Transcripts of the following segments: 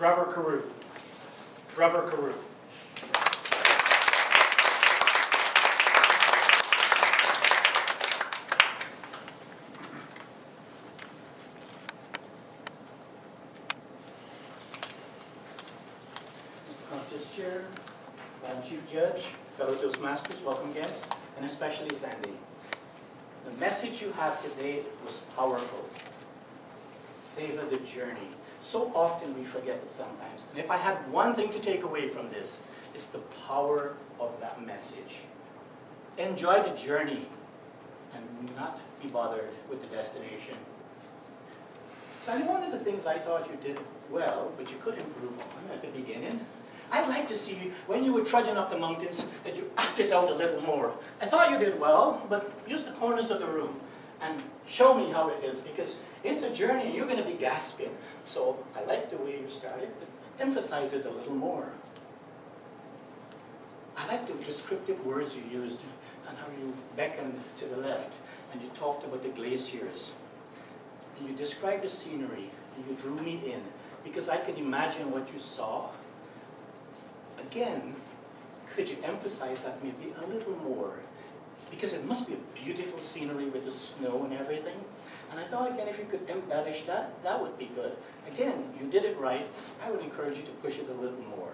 Trevor Carew. Trevor Carew. Mr. Contest Chair, Madam Chief Judge, fellow Toastmasters, welcome guests, and especially Sandy. The message you have today was powerful. Savor the journey. So often we forget it sometimes. And if I had one thing to take away from this, it's the power of that message. Enjoy the journey and not be bothered with the destination. Sandy, one of the things I thought you did well, but you could improve on at the beginning, I'd like to see you, when you were trudging up the mountains, that you acted out a little more. I thought you did well, but use the corners of the room and show me how it is, because it's a journey, you're going to be gasping. So I like the way you started, but emphasize it a little more. I like the descriptive words you used and how you beckoned to the left and you talked about the glaciers. And you described the scenery and you drew me in because I could imagine what you saw. Again, could you emphasize that maybe a little more? Because it must be a beautiful scenery with the snow and everything. And I thought, again, if you could embellish that, that would be good. Again, you did it right. I would encourage you to push it a little more.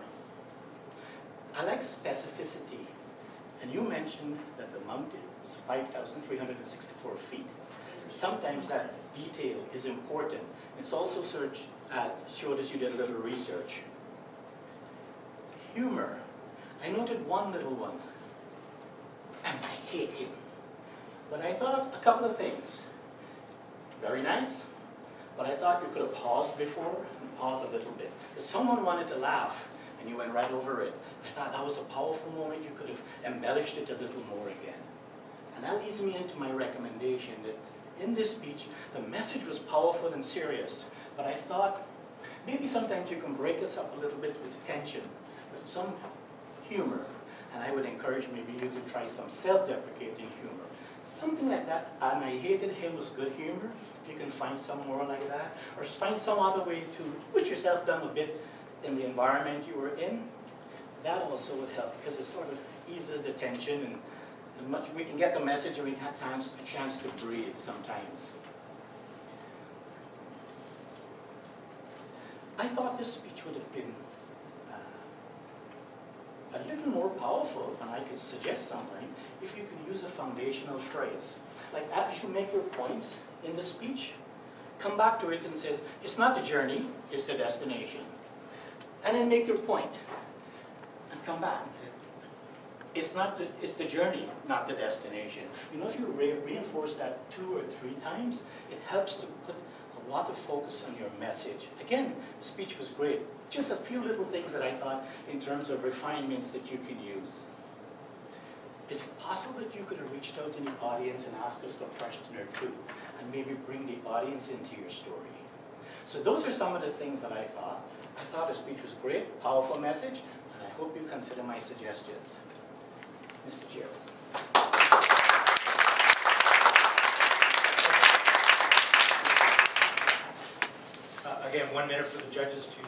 I like specificity. And you mentioned that the mountain is 5,364 feet. Sometimes that detail is important. It's also showed us you did a little research. Humor. I noted one little one. And I hate him. But I thought a couple of things. Very nice, but I thought you could have paused before and paused a little bit. If someone wanted to laugh and you went right over it, I thought that was a powerful moment. You could have embellished it a little more again. And that leads me into my recommendation that in this speech, the message was powerful and serious, but I thought maybe sometimes you can break us up a little bit with the tension, with some humor. And I would encourage maybe you to try some self-deprecating humor. Something like that. And I hated him was good humor. If you can find some more like that. Or find some other way to put yourself down a bit in the environment you were in. That also would help because it sort of eases the tension and we can get the message and we have a chance to breathe sometimes. I thought this speech would have been a little more powerful, and I could suggest something, if you could use a foundational phrase. Like as you make your points in the speech, come back to it and says, it's not the journey, it's the destination. And then make your point. And come back and say, it's the journey, not the destination. You know, if you reinforce that 2 or 3 times, it helps to put a lot of focus on your message. Again, the speech was great. Just a few little things that I thought in terms of refinements that you can use. Is it possible that you could have reached out to the audience and asked us a question or two and maybe bring the audience into your story? So those are some of the things that I thought. I thought the speech was great, powerful message, and I hope you consider my suggestions. Mr. Chair. Again, 1 minute for the judges to